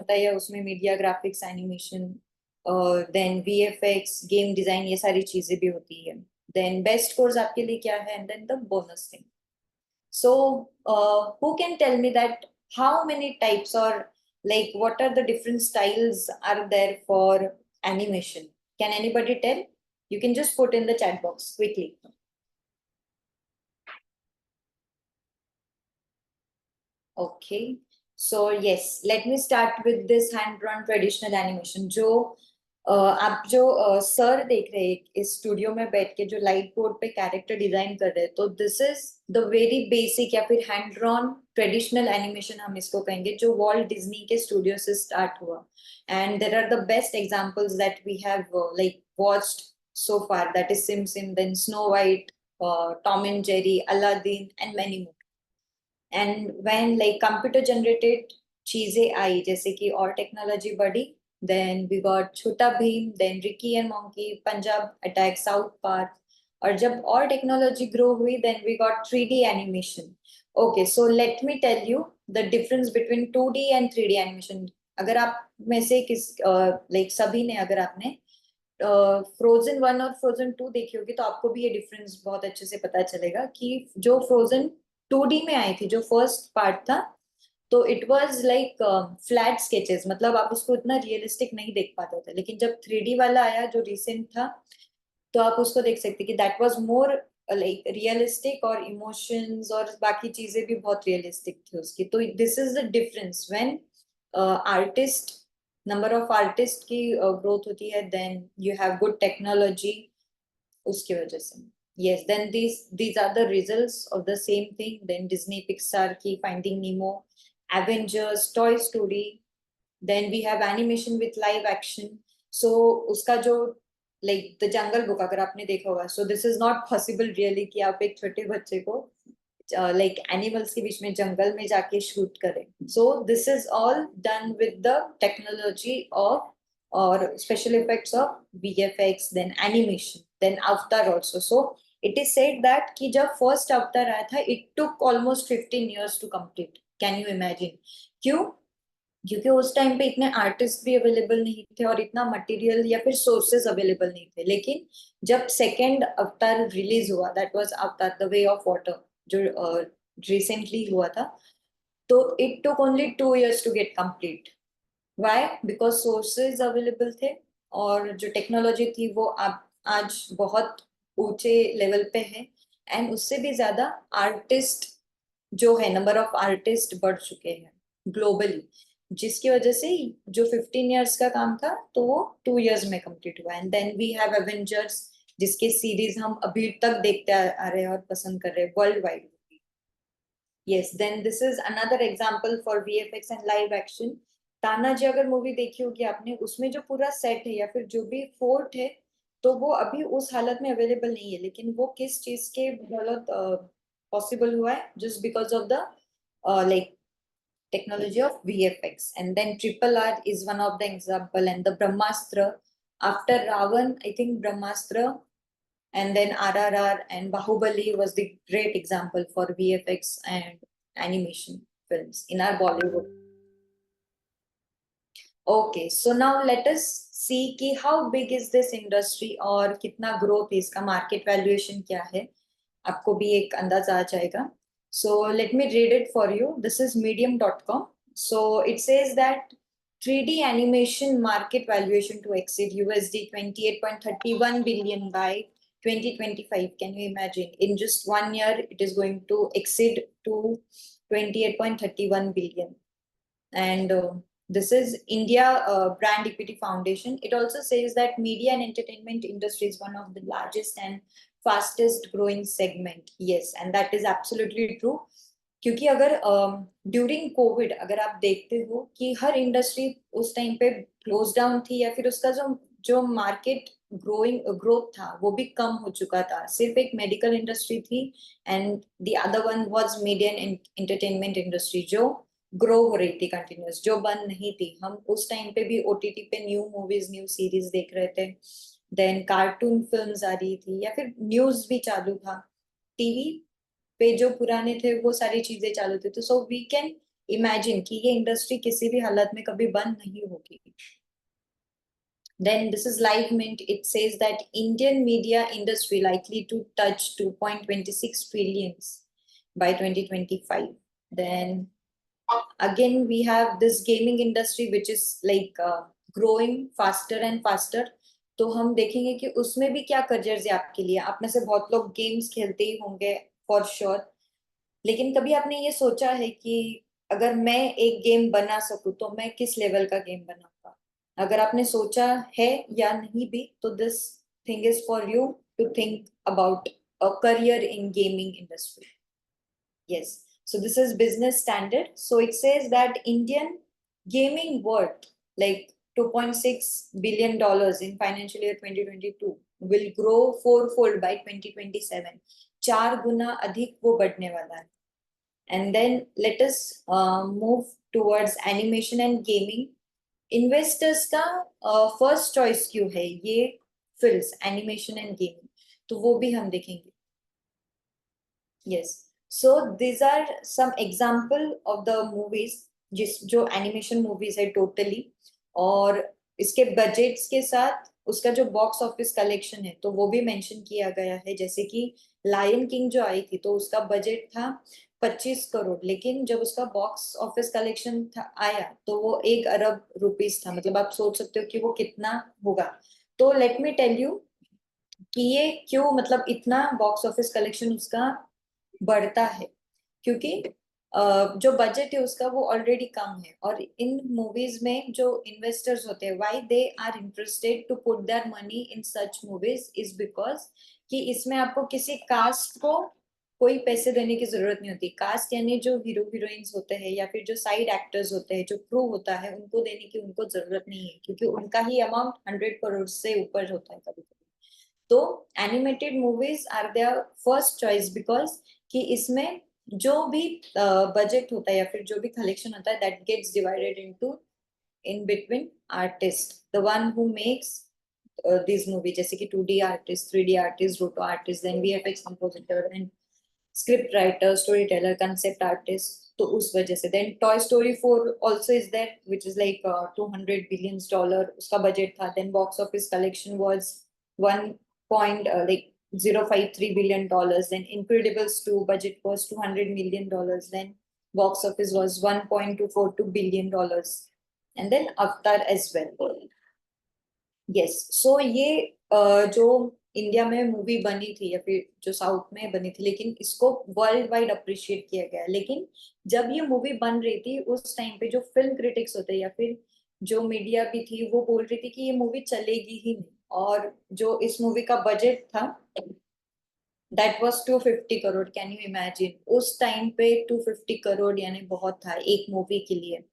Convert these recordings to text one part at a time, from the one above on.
होता है, उसमें media graphics, animation, then VFX, game design, ये सारी चीजें भी होती है। देन बेस्ट कोर्स आपके लिए क्या है, and then the bonus thing. So, who can tell me that how many types, or like what are the different styles are there for animation? Can anybody tell? You can just put in the chat box quickly. Okay. So yes, let me start with this hand-drawn traditional animation. जो आप जो sir देख रहे हैं इस studio में बैठ के जो लाइट बोर्ड पे कैरेक्टर डिजाइन कर रहे हैं, तो this is the very basic या फिर हैंड ड्रॉन ट्रेडिशनल एनिमेशन हम इसको कहेंगे, जो वॉल्ट डिज्नी के स्टूडियो से स्टार्ट हुआ. And there are the best examples that we have like watched so far, that is Sim Sim, then Snow White, Tom and Jerry, Aladdin, and many more. And when like computer generated चीजें आई, जैसे कि और technology बढ़ी, then we got Chhota Bheem, then Ricky and monkey, Punjab attack, South Park. और जब और technology grow हुई, then we got 3D animation. Okay, so let me tell you the difference between 2D and 3D animation. अगर आप में से किस लाइक सभी ने, अगर आपने फ्रोजन 1 और फ्रोजन 2 देखी होगी, तो आपको भी ये डिफरेंस बहुत अच्छे से पता चलेगा कि जो फ्रोजन 2D में आई थी, जो फर्स्ट पार्ट था, तो it was like flat sketches, मतलब आप उसको इतना रियलिस्टिक नहीं देख पाते थे. लेकिन जब 3D वाला आया जो रिसेंट था, तो आप उसको देख सकते कि that was more like realistic, और इमोशंस और बाकी चीजें भी बहुत रियलिस्टिक थी उसकी. तो this is the difference when artist, number of artist की ग्रोथ होती है, then you have good technology उसकी वजह से. yes, then these are the results of the same thing. Then Disney Pixar की Finding Nemo, Avengers, Toy Story. Then we have animation with live action. So उसका जो like the Jungle Book, अगर आपने देखा होगा, so this is not possible really कि आप एक छोटे बच्चे को like एनिमल्स के बीच में जंगल में जाके शूट करें. So this is all done with the technology of or special effects of VFX, then animation, then Avatar also. So it is said that कि जब फर्स्ट अवतार आया था, it took almost 15 years to complete. Can you imagine? क्यों? क्योंकि उस time पे इतने आर्टिस्ट भी अवेलेबल नहीं थे, और इतना मटेरियल या फिर सोर्सेज अवेलेबल नहीं थे. लेकिन जब सेकेंड अवतार रिलीज हुआ, that was Avatar the way of water, जो रिसेंटली हुआ था, तो it took only 2 years to get complete. Why? Because sources available थे, और जो टेक्नोलॉजी थी वो आज बहुत ऊंचे लेवल पे है. एंड उससे भी ज्यादा आर्टिस्ट जो है, नंबर ऑफ आर्टिस्ट बढ़ चुके हैं ग्लोबली, जिसकी वजह से जो 15 years का काम था, तो वो 2 years में कंप्लीट हुआ. And then we have Avengers, जिसके सीरीज हम अभी तक देखते आ रहे हैं और पसंद कर रहे हैं world wide. yes, then this is another example for VFX and live action. Tanaji अगर मूवी देखी होगी आपने, उसमें जो पूरा सेट है या फिर जो भी फोर्ट है, तो वो अभी उस हालत में अवेलेबल नहीं है. लेकिन वो किस चीज के बदौलत पॉसिबल हुआ है? Just because of the like technology of VFX. And then Triple R is one of the example, and the Brahmastra. After Ravan, I think Brahmastra, and then RRR and Bahubali was the great example for VFX and animation films in our Bollywood. Okay, so now let us see कि how big is this industry, और कितना growth है इसका, market valuation क्या है, आपको भी एक अंदाजा आ जाएगा. So let me read it for you. This is medium.com. So it says that 3D animation market valuation to exceed USD 28.31 billion by 2025. Can you imagine? In just 1 year, it is going to exceed to 28.31 billion. And this is India Brand Equity Foundation. It also says that media and entertainment industry is one of the largest and fastest growing segment. Yes, and that is absolutely true. क्योंकि अगर during Covid अगर आप देखते हो कि हर industry उस time पे close down थी, या फिर उसका जो जो मार्केट ग्रोथ था वो भी कम हो चुका था. सिर्फ एक मेडिकल इंडस्ट्री थी, and the other one was media and entertainment industry, जो ग्रो हो रही थी कंटिन्यूस, जो बंद नहीं थी. हम उस टाइम पे भी ओटीटी पे न्यू मूवीज, न्यू सीरीज देख रहे थे. देन कार्टून फिल्म्स आ रही थी, या फिर न्यूज भी चालू था. टीवी पे जो पुराने थे वो सारी चीजें चालू थी. तो सो वी कैन इमेजिन कि ये इंडस्ट्री किसी भी हालत में कभी बंद नहीं होगी. Then this is Live Mint. It says that Indian media industry likely to touch 2.26 trillions by 2025. Then again we have this gaming industry which is like growing faster and faster. तो हम देखेंगे कि उसमें भी क्या करियर्स है आपके लिए. आप में से बहुत लोग गेम्स खेलते ही होंगे फॉर श्योर. लेकिन कभी आपने ये सोचा है कि अगर मैं एक गेम बना सकूं तो मैं किस लेवल का गेम बनाऊंगा. अगर आपने सोचा है या नहीं भी तो this thing is for you to think about a career in gaming industry. Yes. So this is Business Standard. So it says that Indian gaming worth like $2.6 billion in financial year 2022 will grow fourfold by 2027. 4 गुना अधिक वो बढ़ने वाला है. And then let us move towards animation and gaming. Investors का first choice क्यों है ये films animation and gaming, तो वो भी हम देखेंगे. Yes. So these are some example of the movies जिस जो एनिमेशन मूवीज है टोटली. और इसके बजट्स के साथ उसका जो बॉक्स ऑफिस कलेक्शन है तो वो भी मेंशन किया गया है. जैसे कि लायन किंग जो आई थी तो उसका बजट था 25 करोड़, लेकिन जब उसका बॉक्स ऑफिस कलेक्शन था आया तो वो 1 अरब रुपीज था. मतलब आप सोच सकते हो कि वो कितना होगा. तो लेट मी टेल यू कि ये क्यों मतलब इतना बॉक्स ऑफिस कलेक्शन उसका बढ़ता है. क्योंकि जो बजट है उसका वो ऑलरेडी कम है. और इन मूवीज में जो इन्वेस्टर्स होते हैं why they are interested to put their money in such movies is because कि इसमें आपको किसी कास्ट को कोई पैसे देने की जरूरत नहीं होती. कास्ट यानी जो हीरो हीरोइंस होते हैं या फिर जो साइड एक्टर्स होते हैं जो क्रू होता है उनको देने की उनको जरूरत नहीं है क्योंकि उनका ही अमाउंट 100 करोड़ से ऊपर होता है कभी कभी. तो animated movies are their first choice because कि इसमें जो भी बजट होता है या फिर जो भी कलेक्शन होता है that gets divided into in between artist the one who makes this movie. जैसे कि 2D artist, 3D artist, roto artist, then VFX compositor and script writer, story teller, concept artist. तो उस वजह से then Toy Story 4 also is there which is like $200 billion उसका budget था. Then box office collection was 1 like $0.53 billion. Then Incredibles 2 budget was $200 million. Then box office was $1.242 billion. And then Avatar as well. Yes. So ये जो India में movie बनी थी या फिर जो साउथ में बनी थी लेकिन इसको वर्ल्ड वाइड अप्रिशिएट किया गया. लेकिन जब ये मूवी बन रही थी उस टाइम पे जो फिल्म क्रिटिक्स होते हैं या फिर जो मीडिया भी थी वो बोल रही थी कि ये मूवी चलेगी ही नहीं. और जो इस मूवी का बजट था that was 250 crore. Can you imagine उस टाइम पे 250 करोड़ यानी बहुत था एक मूवी के लिए.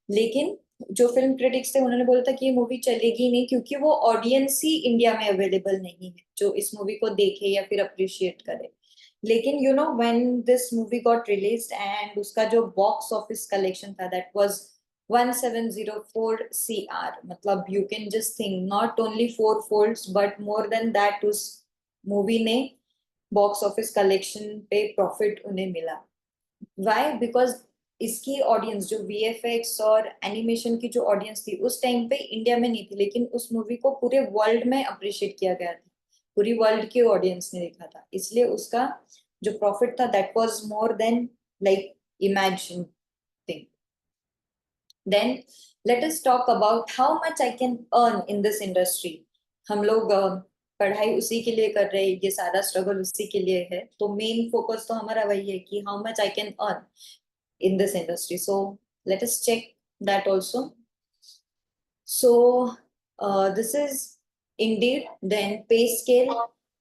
लेकिन जो फिल्म क्रिटिक्स थे उन्होंने बोला था कि ये मूवी चलेगी नहीं क्योंकि वो ऑडियंस ही इंडिया में अवेलेबल नहीं है जो इस मूवी को देखे या फिर अप्रिशिएट करे. लेकिन you know when this movie got released and उसका जो बॉक्स ऑफिस कलेक्शन था दैट वाज 1704 CR. मतलब you can just think not only four folds but more than that उस मूवी ने बॉक्स ऑफिस कलेक्शन पे profit उन्हें मिला. Why because इसकी ऑडियंस जो VFX और एनिमेशन की जो ऑडियंस थी उस टाइम पे इंडिया में नहीं थी लेकिन उस मूवी को पूरे वर्ल्ड में अप्रिशिएट किया गया था. पूरी वर्ल्ड की ऑडियंस ने देखा था इसलिए उसका जो प्रॉफिट था that was more than like imagine thing. Then let us talk about how much I can earn in this industry. हम लोग पढ़ाई उसी के लिए कर रहे हैं, ये सारा स्ट्रगल उसी के लिए है. तो मेन फोकस तो हमारा वही है कि how much I can earn in this industry. So let us check that also. So this is Indeed, then Payscale,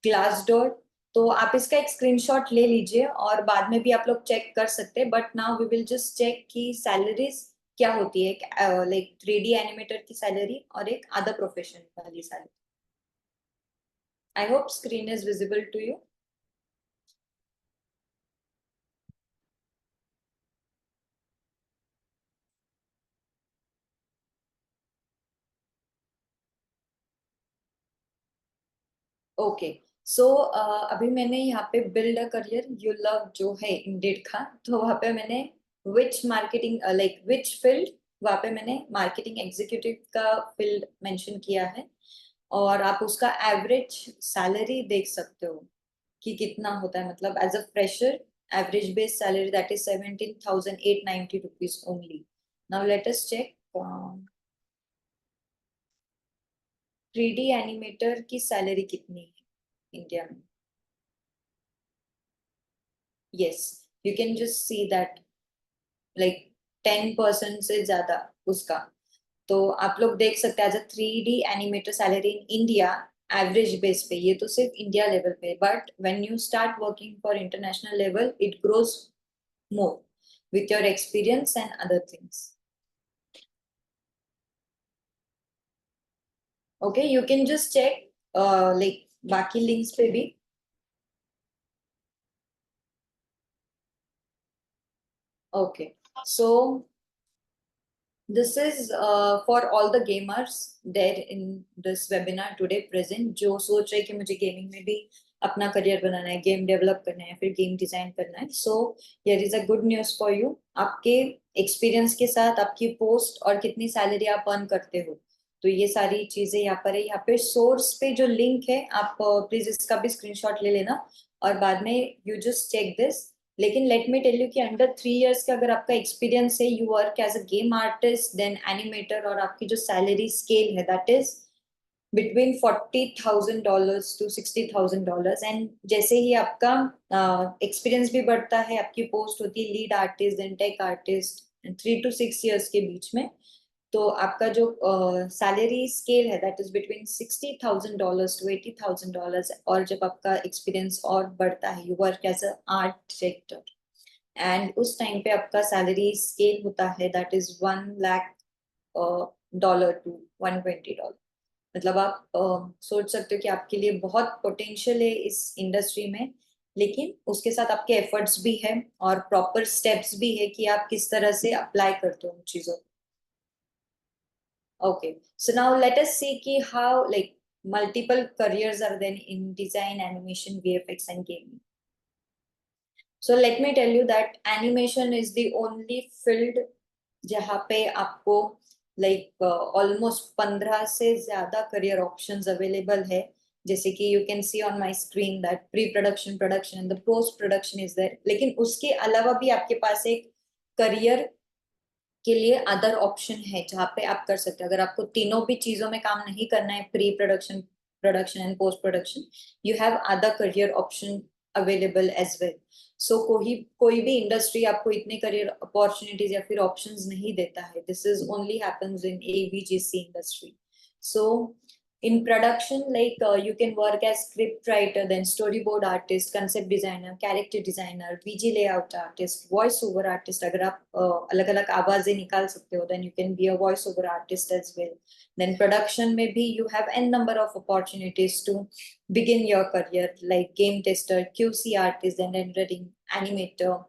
Glassdoor. तो आप इसका एक स्क्रीनशॉट ले लीजिए और बाद में भी आप लोग चेक कर सकते हैं. But now we will just check कि सैलरीज क्या होती है. लाइक 3D एनिमेटर की सैलरी और एक अदर प्रोफेशन वाली salary. I hope screen is visible to you. Okay. So अभी मैंने यहाँ पे build a career you love जो है इंडेड का तो वहाँ पे मैंने which marketing like which field, वहां पे मैंने मार्केटिंग एग्जीक्यूटिव का फील्ड मेंशन किया है, और आप उसका एवरेज सैलरी देख सकते हो कि कितना होता है, मतलब as a fresher average base salary that is 17,890 rupees only. Now let us check 3D animator की सैलरी कितनी है इंडिया में. Yes, you can just see that like 10% से ज्यादा उसका. तो आप लोग देख सकते हैं as a 3D animator salary in India average base pay, ये तो सिर्फ इंडिया लेवल पे, but when you start working for international level it grows more with your experience and other things. Okay, you can just check like बाकी links पे भी. Okay, so this is for all the gamers there in this webinar today present, जो सोच रहे कि मुझे gaming में भी अपना करियर बनाना है, गेम डेवलप करना है, फिर गेम डिजाइन करना है. So here is a good news for you. आपके एक्सपीरियंस के साथ आपकी पोस्ट और कितनी सैलरी आप अर्न करते हो, तो ये सारी चीजें यहाँ पर है. यहाँ पे सोर्स पे जो लिंक है आप प्लीज इसका भी स्क्रीनशॉट ले लेना और बाद में यू जस्ट चेक दिस. लेकिन लेट मी टेल यू कि अंडर 3 इयर्स का अगर आपका एक्सपीरियंस है, you work as a game artist then animator, और आपकी जो सैलरी स्केल है that is between $40,000 to $60,000. And जैसे ही आपका एक्सपीरियंस भी बढ़ता है, आपकी पोस्ट होती है lead artist then tech artist 3 to 6 years के बीच में, तो आपका जो सैलरी स्केल है दैट इज बिटवीन $60,000 to $80,000. और जब आपका एक्सपीरियंस और बढ़ता है, you work as a art director, and उस टाइम पे आपका सैलरी स्केल होता है दैट इज $1 lakh to $120. मतलब आप सोच सकते हो कि आपके लिए बहुत पोटेंशियल है इस इंडस्ट्री में, लेकिन उसके साथ आपके एफर्ट्स भी है और प्रॉपर स्टेप्स भी है कि आप किस तरह से अप्लाई करते हो उन चीजों को. Okay, so now let us see ki how like multiple careers are then in design, animation, VFX, and gaming. So let me tell you that animation is the only field जहाँ पे आपको like almost 15 से ज्यादा career options available है. जैसे कि you can see on my screen that pre-production, production and the post-production is there. लेकिन उसके अलावा भी आपके पास एक career के लिए अदर ऑप्शन है जहाँ पे आप कर सकते हैं. अगर आपको तीनों भी चीजों में काम नहीं करना है, pre production, production and post production, you have other career option available as well. So कोई भी इंडस्ट्री आपको इतने करियर अपॉर्चुनिटीज या फिर ऑप्शंस नहीं देता है. This is only happens in AVGC industry. सो in production, like you can work as script writer, then storyboard artist, concept designer, character designer, VG layout artist, voice over artist. अगर आप अलग अलग आवाजें निकाल सकते हो, then you can be a voice over artist as well. Then production में भी you have n number of opportunities to begin your career, like game tester, QC artist, then rendering, animator.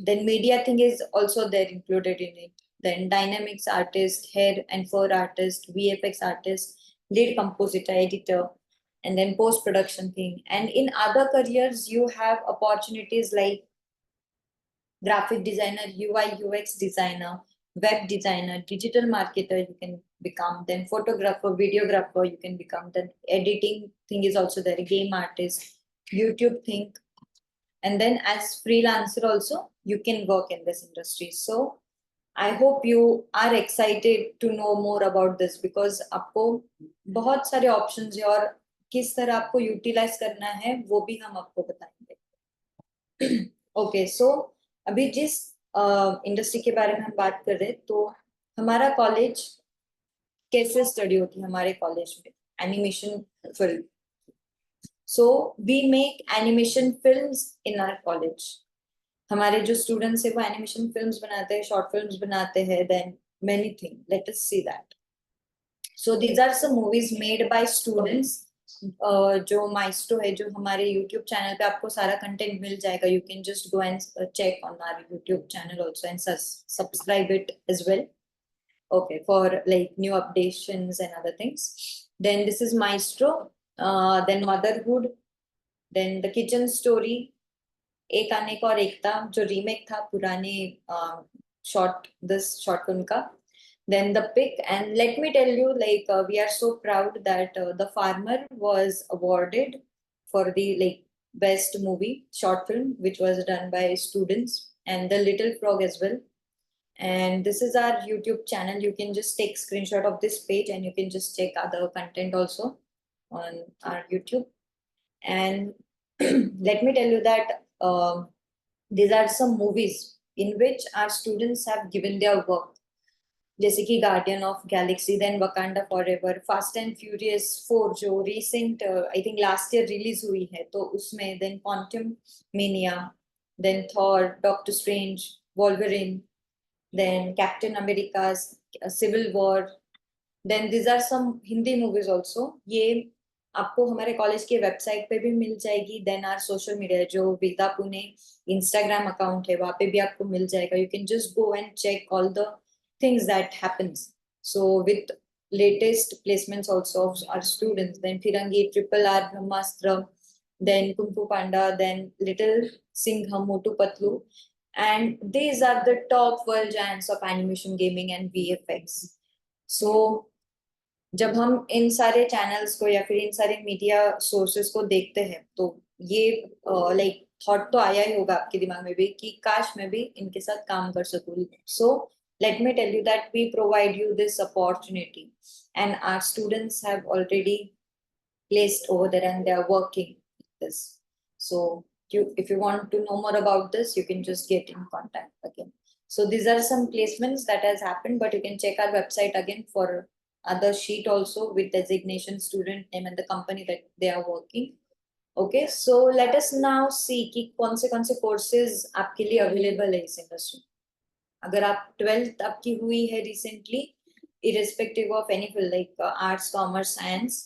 Then media thing is also there included in it. Then dynamics artist, hair and fur artist, VFX artist, lead compositor, editor, and then post production thing. And in other careers, you have opportunities like graphic designer, UI UX designer, web designer, digital marketer, you can become, then photographer, videographer, you can become, then editing thing is also there, game artist, YouTube thing, and then as freelancer also you can work in this industry. So I hope you are excited to know more about this, because आपको बहुत सारे options है और किस तरह आपको utilise करना है वो भी हम आपको बताएंगे. ओके, सो अभी जिस इंडस्ट्री के बारे में हम बात कर रहे हैं, तो हमारा कॉलेज कैसे स्टडी होती है हमारे कॉलेज में animation film. So we make animation films in our college. हमारे जो स्टूडेंट्स है वो एनिमेशन फिल्म्स बनाते हैं, शॉर्ट फिल्म्स बनाते हैं, then many thing. Let us see that. So these are some movies made by students. जो माइस्ट्रो है, जो हमारे यूट्यूब चैनल पे आपको सारा कंटेंट मिल जाएगा. You can just go and check on our YouTube channel also and subscribe it as well. Okay, for like new updations and other things. Then this is Maestro, then Motherhood, then The Kitchen Story, एक आने का और एक था जो remake था पुराने short film का. Then the pick, and let me tell you, like we are so proud that The Farmer was awarded for the like best movie short film, which was done by students, and The Little Frog as well. And this is our YouTube channel. You can just take screenshot of this page, and you can just check other content also on our YouTube. And let me tell you that these are some movies in which our students have given their work. जैसे कि Guardian of Galaxy, then Wakanda Forever, Fast and Furious 4 जो recent I think last year release हुई है तो उसमें, then Quantumania, then Thor, Doctor Strange, Wolverine, then Captain America, Civil War. Then this are some Hindi movies also. ये आपको हमारे college के website पे भी मिल जाएगी. देन आर सोशल मीडिया जो वेदा पुणे इंस्टाग्राम अकाउंट है वहां पे भी आपको मिल जाएगा. You can just go and check all the things that happens. So with latest placements also of our students, then Firangi, Triple R, Brahmastra, then Kung Fu Panda, then Little Singham, Motu Patlu, and these are the top world giants of animation, gaming and VFX. So जब हम इन सारे channels को या फिर इन सारे media sources को देखते हैं तो ये लाइक थॉट तो आया ही होगा आपके दिमाग में भी कि काश मैं भी इनके साथ काम कर सकूं. सो let me tell you that we provide you this opportunity, and our students have already placed over there and they are working with this. So if you want to know more about this, you can just get in contact again. So these are some placements that has happened, but you can check our website again for other sheet also with designation, student name and the company that they are working. Okay, so let us now see कि कौन से courses आपके लिए available है इस industry. अगर आप 12th आपकी हुई है recently, irrespective of any field like arts, commerce, science,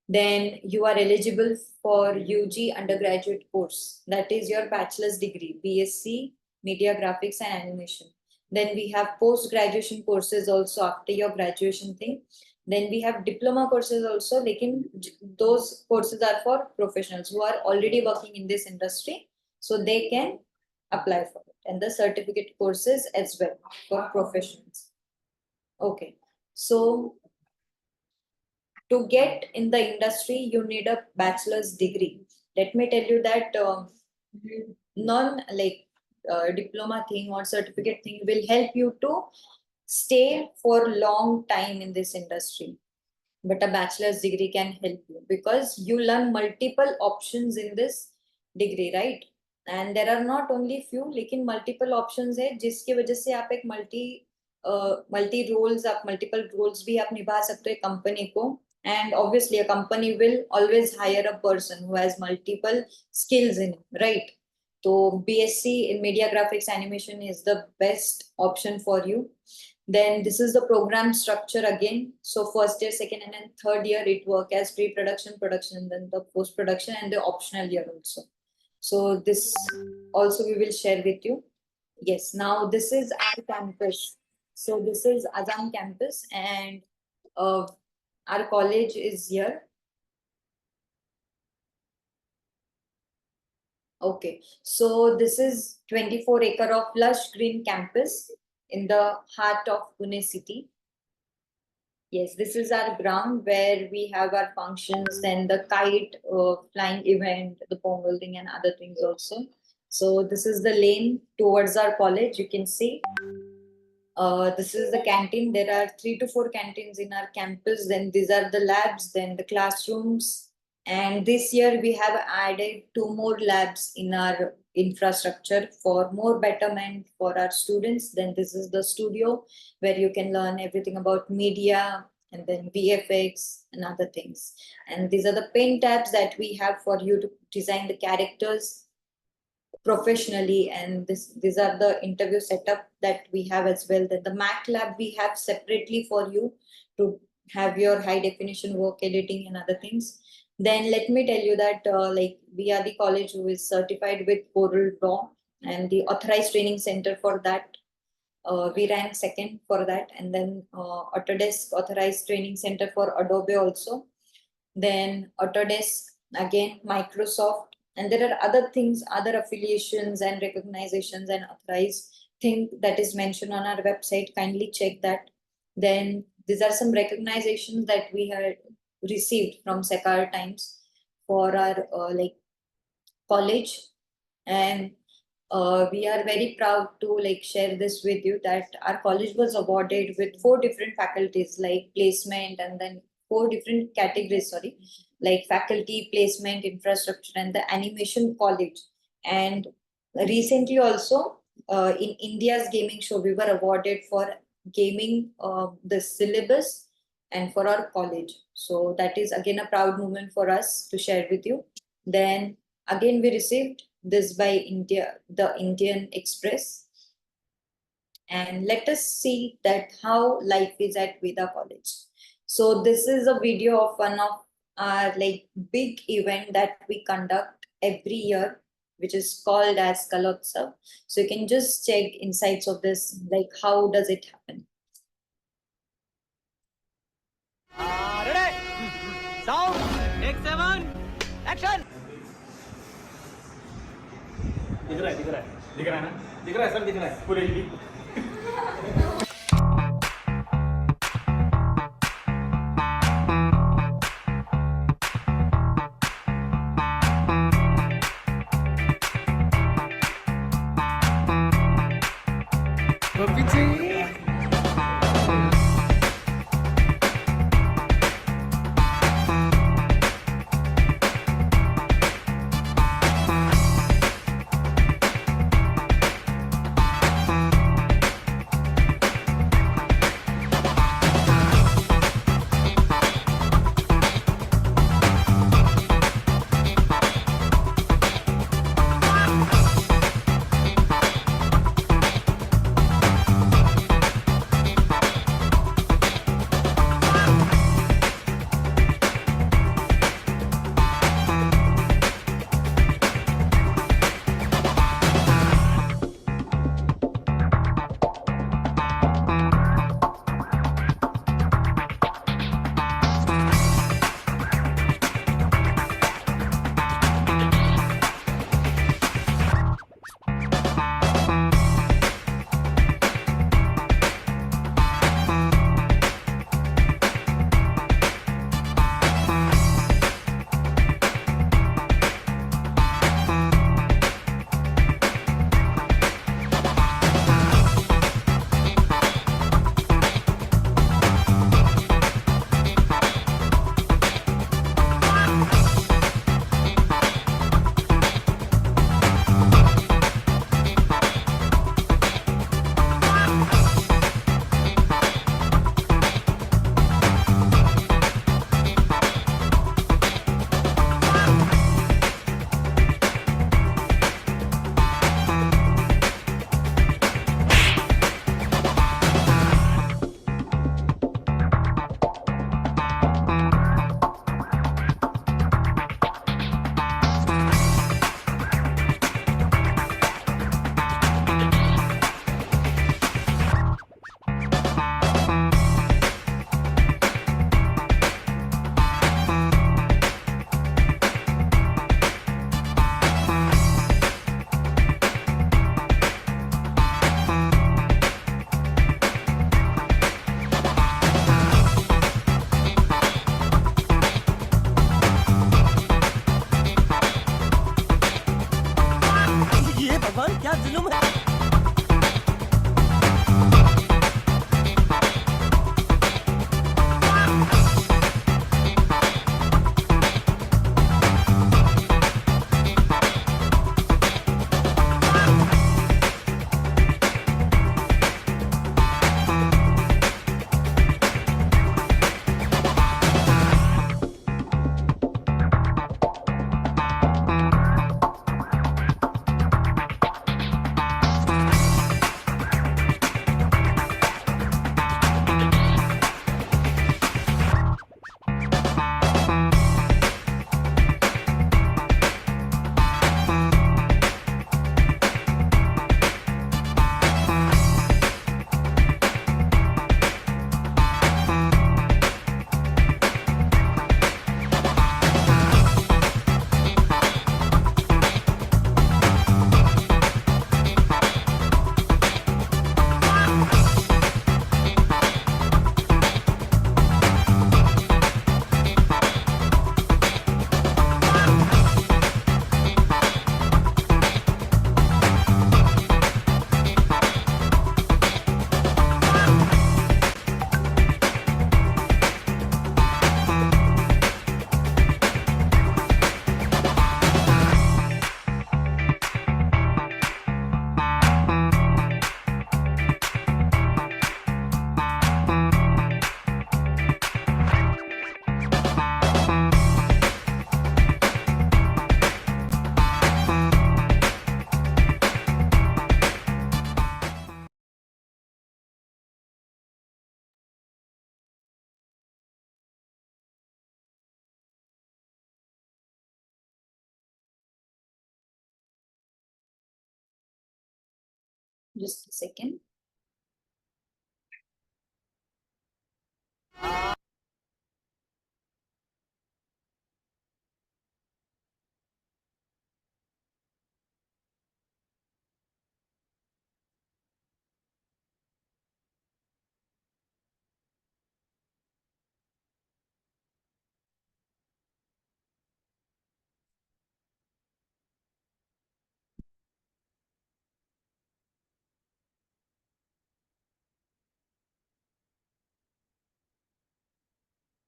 then you are eligible for UG undergraduate course. That is your bachelor's degree, BSc, Media Graphics and Animation. Then we have post-graduation courses also after your graduation thing. Then we have diploma courses also. Lekin those courses are for professionals who are already working in this industry, so they can apply for it. And the certificate courses as well for professionals. Okay, so to get in the industry you need a bachelor's degree. Let me tell you that non like diploma thing or certificate thing will help you to stay for long time in this industry, but a bachelor's degree can help you because you learn multiple options in this degree, right? And there are not only few, लेकिन multiple options है जिसकी वजह से आप एक multi roles, आप multiple roles भी आप निभा सकते हो कंपनी को. And obviously a company will always hire a person who has multiple skills in, right? तो BSc in media graphics animation is the best option for you. Then this is the program structure again. So first year, second and then third year it work as pre-production, production, and then the post-production and the optional year also. So this also we will share with you. Yes, now this is our campus. So this is Azam campus, and our college is here. Okay, so this is 24-acre of lush green campus in the heart of Pune city. Yes, this is our ground where we have our functions and the kite flying event, the pongal thing and other things also. So this is the lane towards our college. You can see this is the canteen. There are 3 to 4 canteens in our campus. Then these are the labs, then the classrooms. And this year we have added 2 more labs in our infrastructure for more betterment for our students. Then this is the studio where you can learn everything about media and then VFX and other things. And these are the paint tabs that we have for you to design the characters professionally. And these are the interview setup that we have as well. Then the Mac lab we have separately for you to have your high definition work editing and other things. Then let me tell you that like we are the college who is certified with Corel Draw and the authorized training center for that. We rank second for that, and then Autodesk authorized training center for Adobe also. Then Autodesk again, Microsoft, And there are other things, other affiliations and recognizations and authorized thing that is mentioned on our website. Kindly check that. Then these are some recognizations that we had received from Sekar Times for our like college, and we are very proud to like share this with you that our college was awarded with four different faculties like placement, and then four different categories, sorry, like faculty, placement, infrastructure, and the animation college. And recently also in India's gaming show we were awarded for gaming the syllabus and for our college. So that is again a proud moment for us to share with you. Then again we received this by India, the Indian Express. And let us see that how life is at Veda College. So this is a video of one of our like big event that we conduct every year, which is called as Kalotsav. So you can just check insights of this, like how does it happen. Ready? Sound. Take 7. Action. दिख रहा है दिख रहा है दिख रहा है ना दिख रहा है सर दिख रहा है पूरे ही just a second.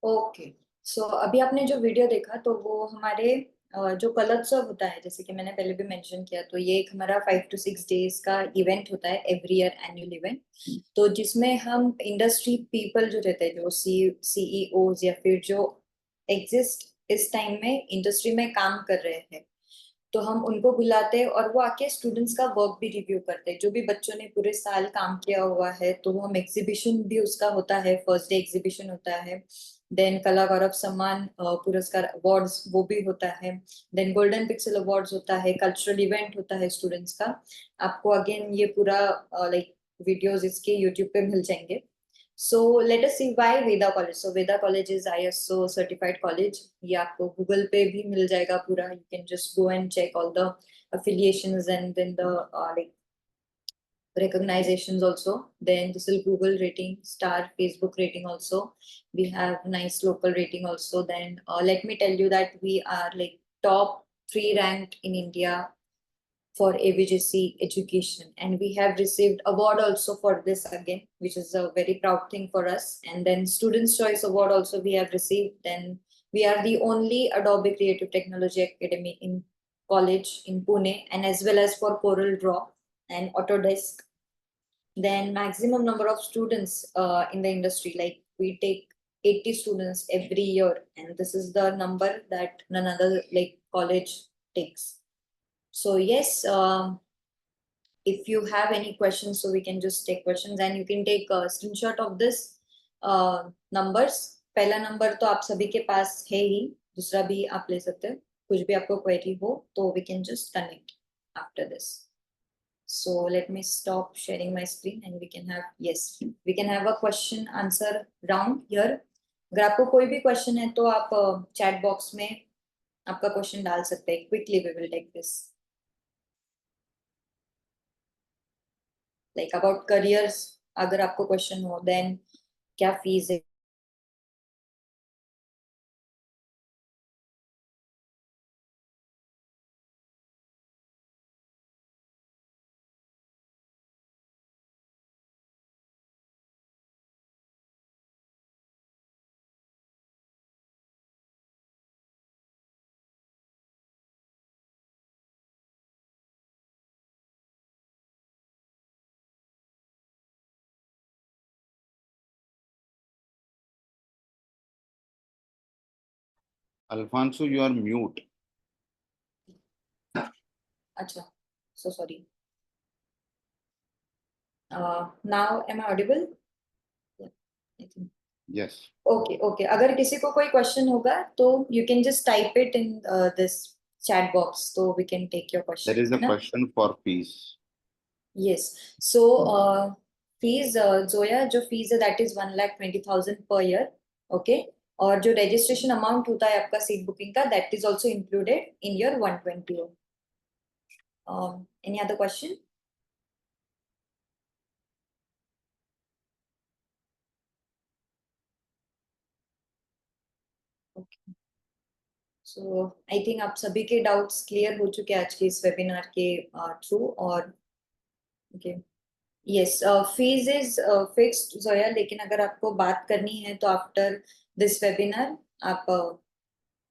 Okay, so अभी आपने जो वीडियो देखा तो वो हमारे जो कलोत्सव होता है, जैसे कि मैंने पहले भी मेंशन किया, तो ये एक हमारा 5 to 6 days का इवेंट होता है, एवरी ईयर एनुअल इवेंट। तो जिसमें हम इंडस्ट्री पीपल जो रहते हैं, जो सीईओज या फिर जो एग्जिस्ट इस टाइम में इंडस्ट्री में काम कर रहे हैं, तो हम उनको बुलाते हैं और वो आके स्टूडेंट्स का वर्क भी रिव्यू करते हैं, जो भी बच्चों ने पूरे साल काम किया हुआ है। तो हम एग्जीबिशन भी उसका होता है, फर्स्ट डे एग्जीबिशन होता है। देन कला गौरव सम्मान पुरस्कार अवार्ड्स वो भी होता है। देन गोल्डन पिक्सल अवार्ड्स होता है, कल्चरल इवेंट होता है स्टूडेंट्स का। आपको अगेन ये पूरा लाइक वीडियोस इसके यूट्यूब पे मिल जाएंगे। So let us see why Veda College. So Veda College is ISO certified college. ये आपको गूगल पे भी मिल जाएगा पूरा. You can just go and check all the affiliations and then the like recognizations also. Then this is Google rating, star, Facebook rating also. We have nice local rating also. Then let me tell you that we are like top 3 ranked in India for AVJC education, and we have received award also for this again, which is a very proud thing for us. And then Students Choice Award also we have received. Then we are the only Adobe Creative Technology Academy in college in Pune, and as well as for Corel Draw and Autodesk. Then maximum number of students in the industry, like we take 80 students every year, and this is the number that none other like college takes. So yes, if you have any questions, so we can just take questions, and you can take a screenshot of this numbers. पहला number तो आप सभी के पास है ही, दूसरा भी आप ले सकते हो, कुछ भी आपको क्वेरी हो तो we can just connect after this. So let me stop sharing my screen and we can have, yes, we can have a question answer round here. अगर आपको कोई भी क्वेश्चन है तो आप चैट बॉक्स में आपका क्वेश्चन डाल सकते हैं. Quickly we will take this. Like about careers अगर आपको क्वेश्चन हो, देन क्या फीस है. Alfonso, you are mute. अच्छा, so sorry. Now am I audible? Yeah, I think. Yes. Okay okay, अगर किसी को कोई क्वेश्चन होगा तो you can just type it in this chat box, तो we can take your question. There is a question for fees. Yes, so fees जोया, जो fees है that is 1,20,000 per year. Okay, और जो रजिस्ट्रेशन अमाउंट होता है आपका seat booking का, that is also included in your 120. Any other question? Okay, so I think आप सभी के डाउट्स क्लियर हो चुके हैं आज के इस वेबिनार के थ्रू. और okay, yes, fees is fixed Zoya, लेकिन अगर आपको बात करनी है तो आफ्टर दिस वेबिनार आप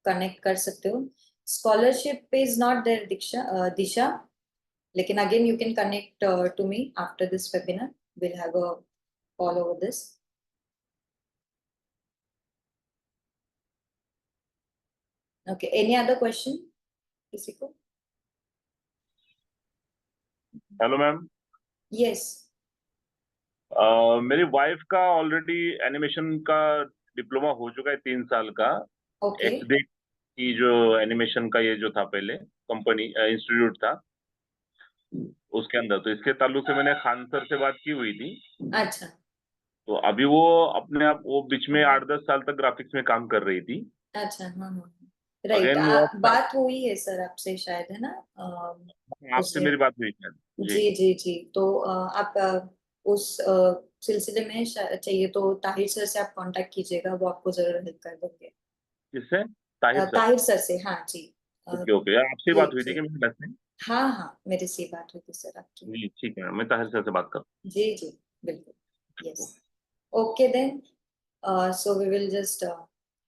कनेक्ट कर सकते हो. Scholarship is not there Disha, लेकिन again you can connect to me after this webinar. Will have a call over this. Okay, any other question किसी को? Hello ma'am. यस. मेरी वाइफ का already animation का डिप्लोमा हो चुका है 3 साल का. ओके, एक्सडेक की जो एनिमेशन का ये जो था पहले कंपनी इंस्टीट्यूट था, उसके अंदर। तो इसके ताल्लुक से मैंने खान सर से बात की हुई थी। अच्छा तो अभी वो अपने आप वो बीच में 8-10 साल तक ग्राफिक्स में काम कर रही थी। अच्छा, हाँ, राइट। अगेन वो बात हुई है सर आपसे शायद, है ना? आपसे उससे मेरी बात हुई शायद। जी। जी जी जी। तो आप उस सिलसिले में चाहिए तो ताहिर सर से आप कांटेक्ट कीजिएगा, वो आपको जरूर हेल्प कर देंगे। किससे? ताहिर सर? ताहिर सर से, हाँ जी। ओके ओके, यार आपसे जी बात हुई थी जी। कि मेरे पास में? हाँ हाँ, मेरे से बात हुई थी सर आपकी। जी ठीक है, मैं ताहिर सर से बात कर। जी जी, बिल्कुल, yes. Okay then, so we will just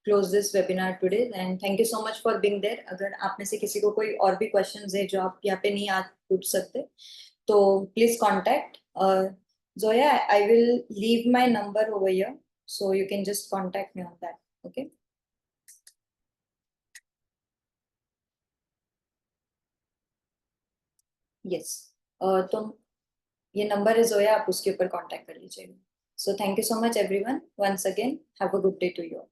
close this webinar today and thank you so much for being there. अगर आप में से किसी को कोई और भी क्वेश्चंस है जो आप यहाँ पे नहीं आज पूछ सकते तो please contact Zoya. I will leave my number over here so you can just contact me on that. Okay. Yes. तो ये नंबर है जोया, आप उसके ऊपर कांटेक्ट कर लीजिएगा. So thank you so much everyone. Once again, have a good day to you all.